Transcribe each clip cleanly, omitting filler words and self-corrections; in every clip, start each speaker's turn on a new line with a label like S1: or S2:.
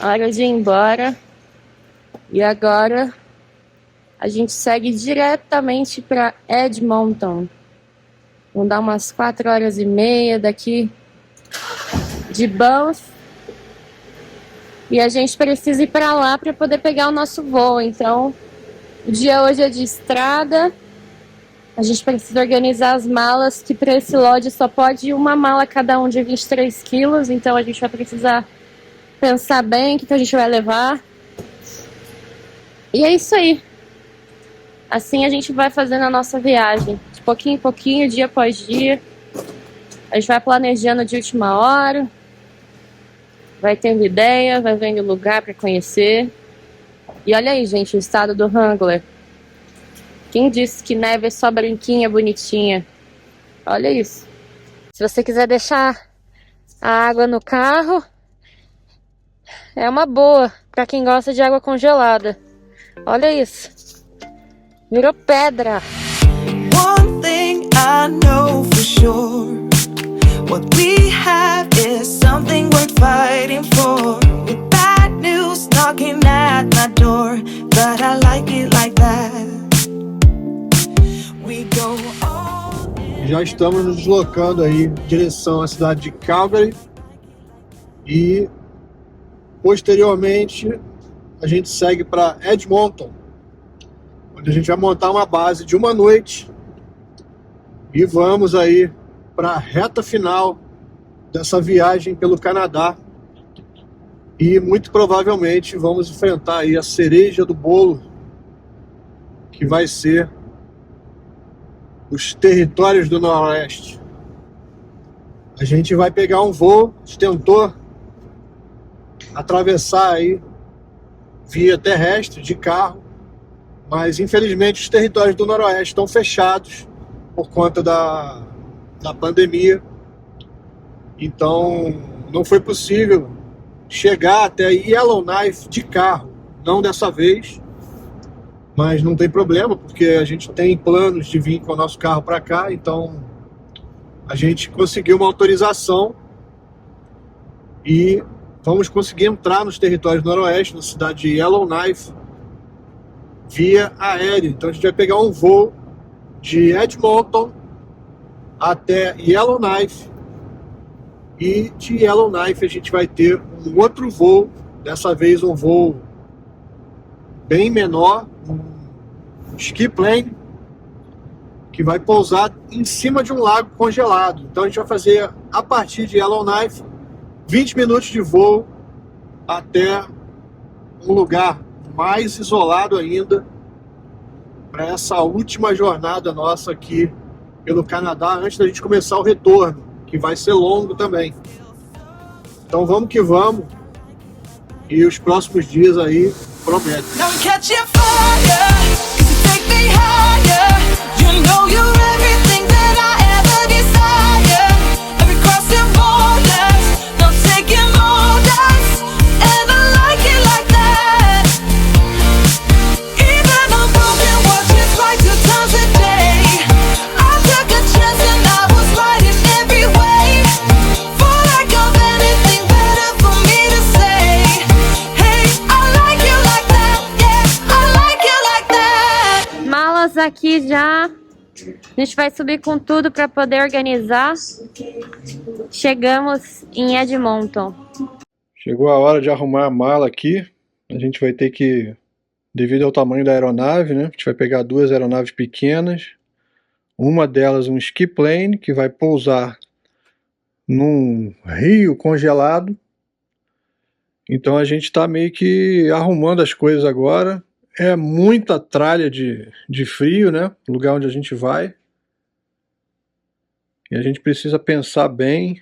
S1: Hora de ir embora. E agora a gente segue diretamente para Edmonton. Vão dar umas 4h30 daqui de Banff. E a gente precisa ir para lá para poder pegar o nosso voo. Então, o dia hoje é de estrada. A gente precisa organizar as malas, que para esse lodge só pode ir uma mala cada um de 23 quilos. Então a gente vai precisar pensar bem o que a gente vai levar. E é isso aí. Assim a gente vai fazendo a nossa viagem, de pouquinho em pouquinho, dia após dia. A gente vai planejando de última hora, vai tendo ideia, vai vendo lugar para conhecer. E olha aí, gente, o estado do Wrangler. Quem disse que neve é só branquinha, bonitinha? Olha isso. Se você quiser deixar a água no carro, é uma boa para quem gosta de água congelada. Olha isso. Virou pedra.
S2: One thing I know for sure, what we have is something worth fighting for. With bad news knocking at my door, but I like it like that. We go all in.
S3: Já estamos nos deslocando aí em direção à cidade de Calgary e posteriormente a gente segue para Edmonton, onde a gente vai montar uma base de uma noite e vamos aí para a reta final dessa viagem pelo Canadá e muito provavelmente vamos enfrentar aí a cereja do bolo, que vai ser os territórios do Noroeste. A gente vai pegar um voo, a gente tentou atravessar aí via terrestre, de carro, mas infelizmente os territórios do Noroeste estão fechados por conta da pandemia. Então não foi possível chegar até Yellowknife de carro, não dessa vez, mas não tem problema, porque a gente tem planos de vir com o nosso carro para cá. Então a gente conseguiu uma autorização e vamos conseguir entrar nos territórios do Noroeste, na cidade de Yellowknife, via aéreo. Então a gente vai pegar um voo de Edmonton até Yellowknife e de Yellowknife a gente vai ter um outro voo, dessa vez um voo bem menor, um ski plane, que vai pousar em cima de um lago congelado. Então a gente vai fazer, a partir de Yellowknife, 20 minutos de voo até um lugar mais isolado ainda, para essa última jornada nossa aqui pelo Canadá, antes da gente começar o retorno, que vai ser longo também. Então vamos que vamos, e os próximos dias aí prometem.
S2: Now I'm catching fire, 'cause you take me higher. You know you're everything that I ever desire. Every crossing borders, no taking orders, and I like it like that. Even on broken watches, right 2 times a day. I took a chance and I was right in every way. For lack of anything better for me to say, hey, I like you like that, yeah, I like you like that.
S1: Malas aqui já. A gente vai subir com tudo para poder organizar. Chegamos em Edmonton.
S3: Chegou a hora de arrumar a mala aqui. A gente vai ter que, devido ao tamanho da aeronave, né? A gente vai pegar 2 aeronaves pequenas. Uma delas um ski plane, que vai pousar num rio congelado. Então a gente está meio que arrumando as coisas agora. É muita tralha de frio, né? O lugar onde a gente vai. E a gente precisa pensar bem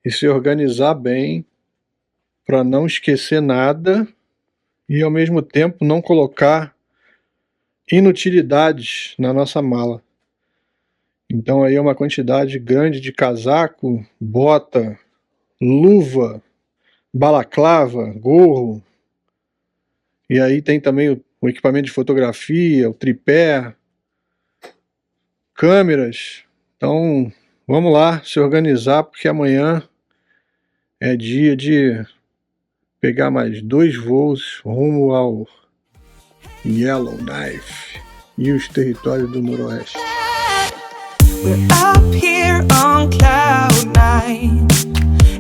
S3: e se organizar bem para não esquecer nada e ao mesmo tempo não colocar inutilidades na nossa mala. Então aí é uma quantidade grande de casaco, bota, luva, balaclava, gorro. E aí tem também o equipamento de fotografia, o tripé, câmeras. Então vamos lá se organizar, porque amanhã é dia de Pegar mais 2 voos rumo ao Yellowknife e os territórios do Noroeste.
S2: We're up here on cloud nine,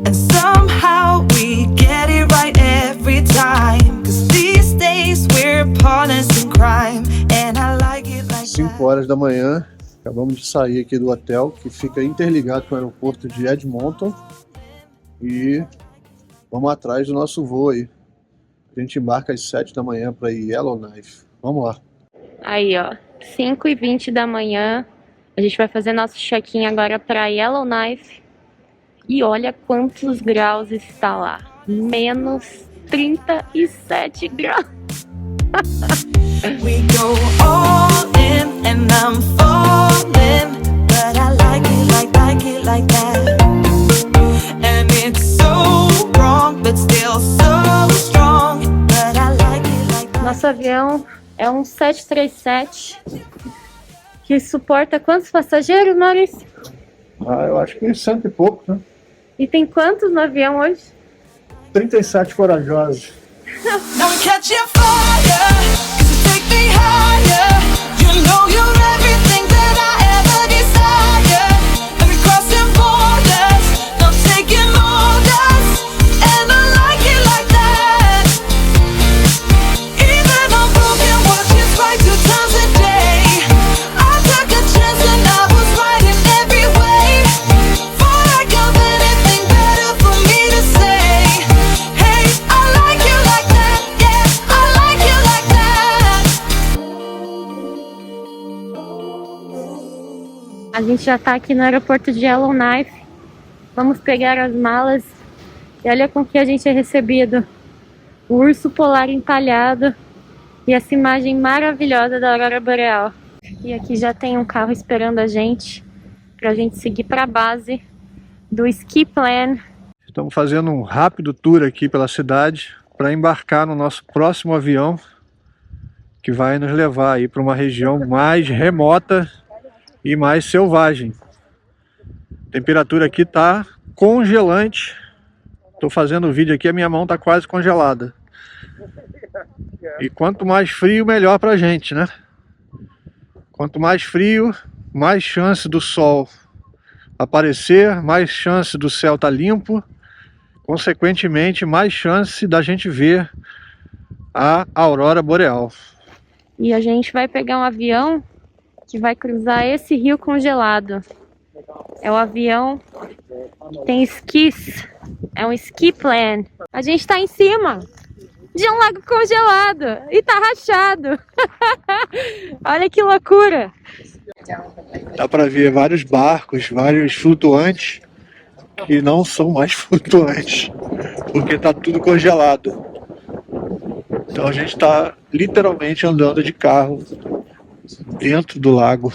S2: and somehow we get it right every time. 'Cause these days we're partners in crime, and I like it like
S3: 5 horas da manhã, acabamos de sair aqui do hotel, que fica interligado com o aeroporto de Edmonton, e vamos atrás do nosso voo aí. A gente embarca às 7 da manhã para Yellowknife. Vamos lá.
S1: Aí, ó, 5h20 da manhã. A gente vai fazer nosso check-in agora para Yellowknife. E olha quantos graus está lá. Menos 37 graus.
S2: we go all in, and I'm falling, but I like it like that. And it's so wrong, but still so strong, but I like it.
S1: Nosso avião é um 737 que suporta quantos passageiros, Maurício?
S3: Eu acho que 100 e pouco, né?
S1: E tem quantos no avião hoje?
S3: 37 corajosos.
S2: Now I'm catching fire, 'cause you take me higher. You know you're everything that I ever desire. And we're crossing borders, not taking orders. And I like it like that. Even on broken watches, right 2 times a day. I took a chance and I was right in every way. For lack of anything better for me to say. Hey, I like you like that, yeah, I like you like that.
S1: A gente já tá aqui no aeroporto de Yellowknife. Vamos pegar as malas. E olha com que a gente é recebido. O urso polar entalhado. E essa imagem maravilhosa da aurora boreal. E aqui já tem um carro esperando a gente. Pra gente seguir pra base do Ski Plan.
S3: Estamos fazendo um rápido tour aqui pela cidade para embarcar no nosso próximo avião, que vai nos levar aí para uma região mais remota e mais selvagem. A temperatura aqui tá congelante. Estou fazendo o vídeo aqui, a minha mão tá quase congelada. E quanto mais frio, melhor pra gente, né? Quanto mais frio, mais chance do sol aparecer, mais chance do céu estar limpo, consequentemente mais chance da gente ver a aurora boreal.
S1: E a gente vai pegar um avião que vai cruzar esse rio congelado. É o avião que tem esquis. É um Ski Plan. A gente tá em cima de um lago congelado e tá rachado. Olha que loucura.
S3: Dá para ver vários barcos, vários flutuantes que não são mais flutuantes, porque tá tudo congelado. Então a gente está literalmente andando de carro dentro do lago.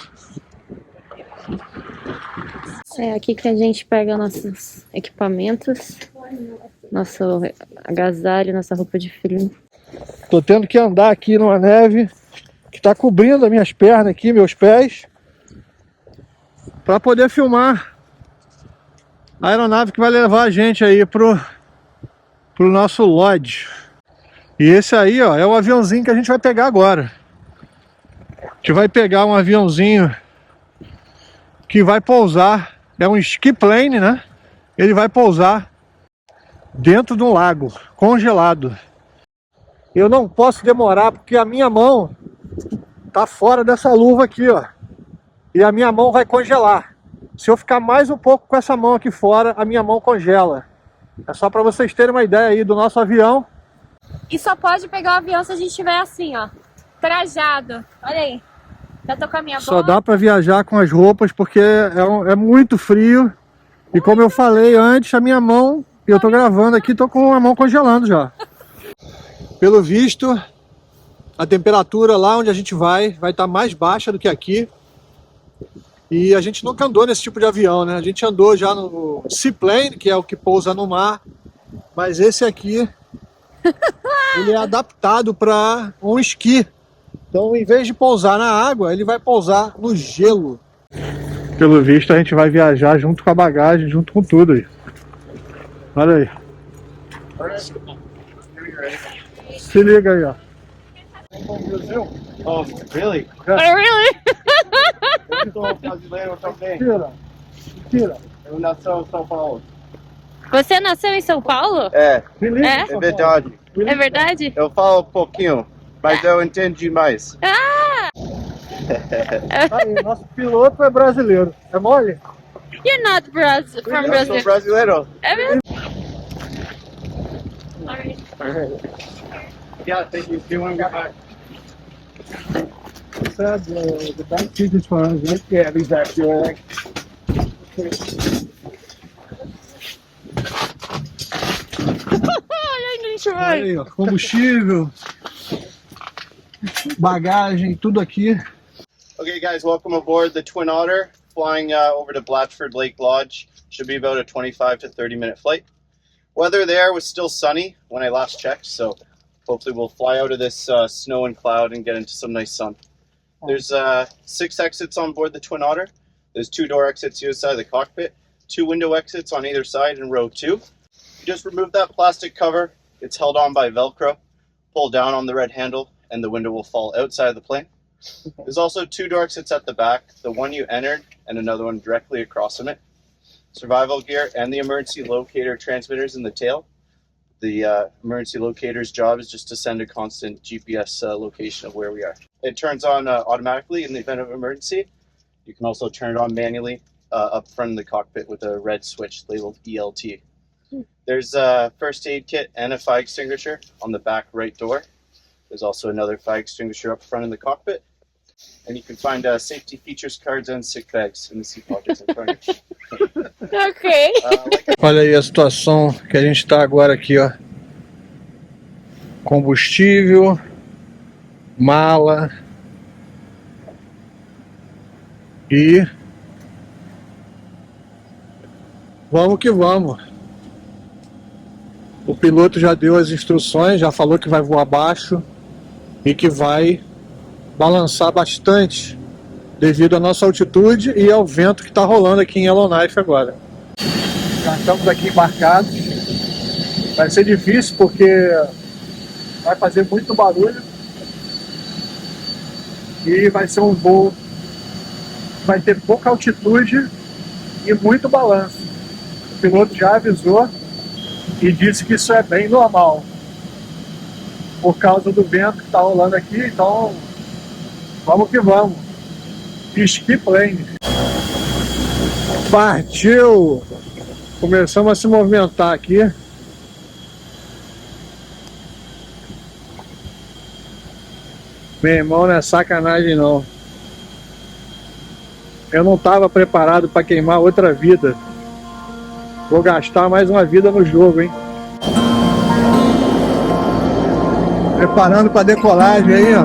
S1: É aqui que a gente pega nossos equipamentos, nosso agasalho, nossa roupa de frio.
S3: Tô tendo que andar aqui numa neve que tá cobrindo as minhas pernas aqui, meus pés, para poder filmar a aeronave que vai levar a gente aí pro nosso lodge. E esse aí, ó, é o aviãozinho que a gente vai pegar agora. A gente vai pegar um aviãozinho que vai pousar, é um ski plane, né? Ele vai pousar dentro de um lago congelado. Eu não posso demorar porque a minha mão tá fora dessa luva aqui, ó. E a minha mão vai congelar. Se eu ficar mais um pouco com essa mão aqui fora, a minha mão congela. É só para vocês terem uma ideia aí do nosso avião.
S1: E só pode pegar o avião se a gente estiver assim, ó, trajado. Olha aí. Já tô com a minha
S3: Só
S1: bola.
S3: dá para viajar com as roupas porque é muito frio. E como eu falei antes, a minha mão, eu tô gravando aqui, tô com a mão congelando já. Pelo visto, a temperatura lá onde a gente vai estar mais baixa do que aqui. E a gente nunca andou nesse tipo de avião, né? A gente andou já no Seaplane, que é o que pousa no mar. Mas esse aqui, ele é adaptado para um esqui. Então, em vez de pousar na água, ele vai pousar no gelo. Pelo visto, a gente vai viajar junto com a bagagem, junto com tudo aí. Olha aí. Se liga aí, ó.
S4: Oh, really?
S1: Oh, really?
S4: Eu sou brasileiro também.
S3: Mentira.
S4: Eu nasci em São Paulo.
S1: Você nasceu em São Paulo?
S4: É,
S1: É?
S4: é verdade.
S1: É verdade?
S4: Eu falo um pouquinho, mas eu entendi mais.
S1: Ah!
S3: Aí, nosso piloto é brasileiro. É mole?
S1: You're not from
S4: Eu
S1: Brazil.
S4: sou brasileiro.
S1: É mesmo?
S4: Yeah, thank you. Do you want to get back?
S3: Sabe, the back tickets for us, right? Yeah, exactly. Right?
S1: Ai, gente,
S3: Olha
S1: vai.
S3: aí, ó, combustível, bagagem, tudo aqui.
S4: Okay, guys, welcome aboard the Twin Otter, flying over to Blatchford Lake Lodge. Should be about a 25 to 30-minute flight. Weather there was still sunny when I last checked, so hopefully we'll fly out of this snow and cloud and get into some nice sun. There's 6 exits on board the Twin Otter. There's 2 door exits either side of the cockpit, 2 window exits on either side in row 2. You just remove that plastic cover. It's held on by Velcro. Pull down on the red handle and the window will fall outside of the plane. There's also 2 door exits at the back, the one you entered and another one directly across from it. Survival gear and the emergency locator transmitters in the tail. The emergency locator's job is just to send a constant GPS location of where we are. It turns on automatically in the event of emergency. You can also turn it on manually up front of the cockpit with a red switch labeled ELT. There's a first aid kit and a fire extinguisher on the back right door. There's also another fire extinguisher up front in the cockpit. And you can find safety features cards and sick bags in the seat pockets in front of you.
S1: Ok.
S3: Olha aí a situação que a gente está agora aqui, ó. Combustível, mala e vamos que vamos. O piloto já deu as instruções, já falou que vai voar baixo e que vai balançar bastante devido à nossa altitude e ao vento que está rolando aqui em Yellowknife agora. Já estamos aqui embarcados. Vai ser difícil porque vai fazer muito barulho e vai ser um voo que vai ter pouca altitude e muito balanço. O piloto já avisou e disse que isso é bem normal por causa do vento que está rolando aqui, então vamos que vamos. Ski plane. Partiu! Começamos a se movimentar aqui. Meu irmão, não é sacanagem não. Eu não estava preparado para queimar outra vida. Vou gastar mais uma vida no jogo, hein? Preparando para decolagem aí, ó.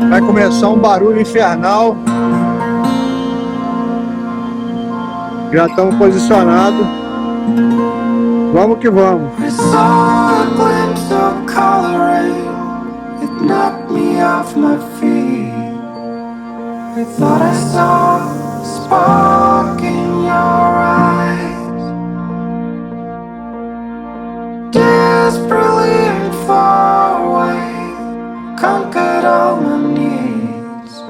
S3: Vai começar um barulho infernal. Já estamos posicionados. Vamos que vamos.
S2: I saw a glimpse of coloring. It knocked me off my feet. I thought I saw a spark in your eyes. Desperately and far away, conquered all my needs.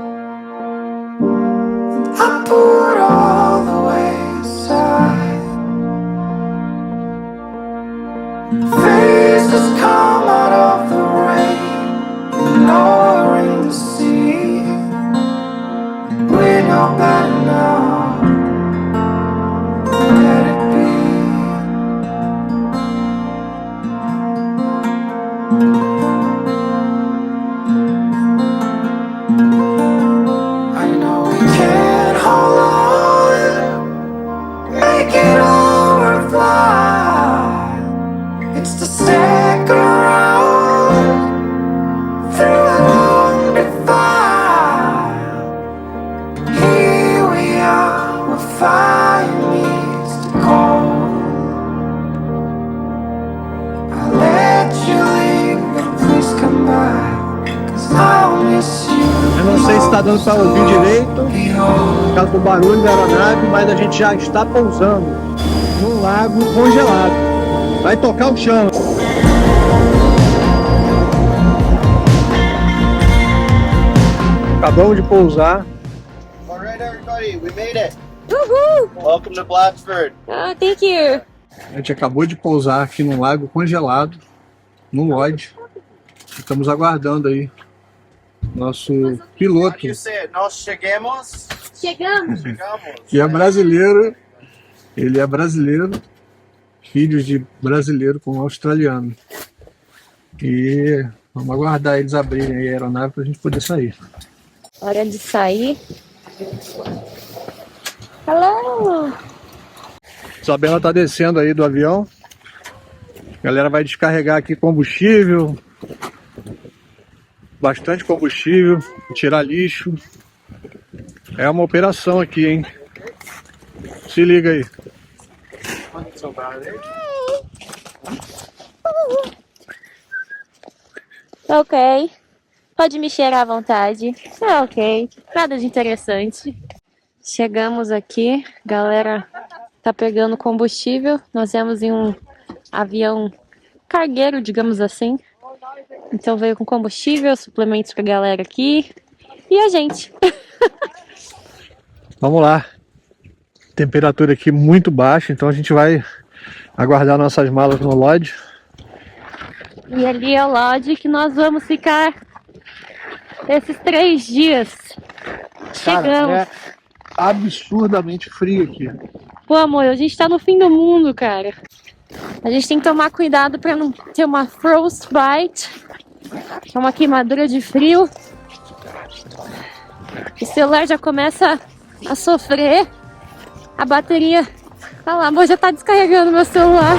S2: And I put all the way aside. Faces come out of the rain, ignoring the sea. We know better now. Let it be. I know we can't hold on, make it overfly. It's the second round through a long defile. Here we are, where fire meets the cold. I'll let you leave, but please come back, 'cause I'll miss you.
S3: Eu não sei se está dando para ouvir direito por causa do barulho da aeronave, mas a gente já está pousando num lago congelado. Vai tocar o chão. Acabamos de pousar.
S4: Alright, everybody, we made it.
S1: Uhul!
S4: Welcome to Blatchford.
S1: Ah, thank you!
S3: A gente acabou de pousar aqui num lago congelado, no lodge. Estamos aguardando aí nosso
S4: How do
S3: piloto,
S4: you say it? Nós chegamos?
S1: Chegamos!
S4: Chegamos.
S3: que é brasileiro. Ele é brasileiro, filho de brasileiro com australiano. E vamos aguardar eles abrirem aí a aeronave para a gente poder sair.
S1: Hora de sair. Hello!
S3: Isabela tá descendo aí do avião. A galera vai descarregar aqui combustível. Bastante combustível, tirar lixo. É uma operação aqui, hein? Se liga aí.
S1: Ok. Pode me cheirar à vontade. É ok. Nada de interessante. Chegamos aqui. Galera tá pegando combustível. Nós viemos em um avião cargueiro, digamos assim. Então veio com combustível, suplementos pra galera aqui. E a gente.
S3: Vamos lá. Temperatura aqui muito baixa, então a gente vai aguardar nossas malas no lodge.
S1: E ali é o lodge que nós vamos ficar esses 3 dias. Chegamos.
S3: Cara, é absurdamente frio aqui.
S1: Pô, amor, a gente tá no fim do mundo, cara. A gente tem que tomar cuidado pra não ter uma frostbite, que é uma queimadura de frio. O celular já começa a sofrer. A bateria... Ah lá, amor, já tá descarregando meu celular.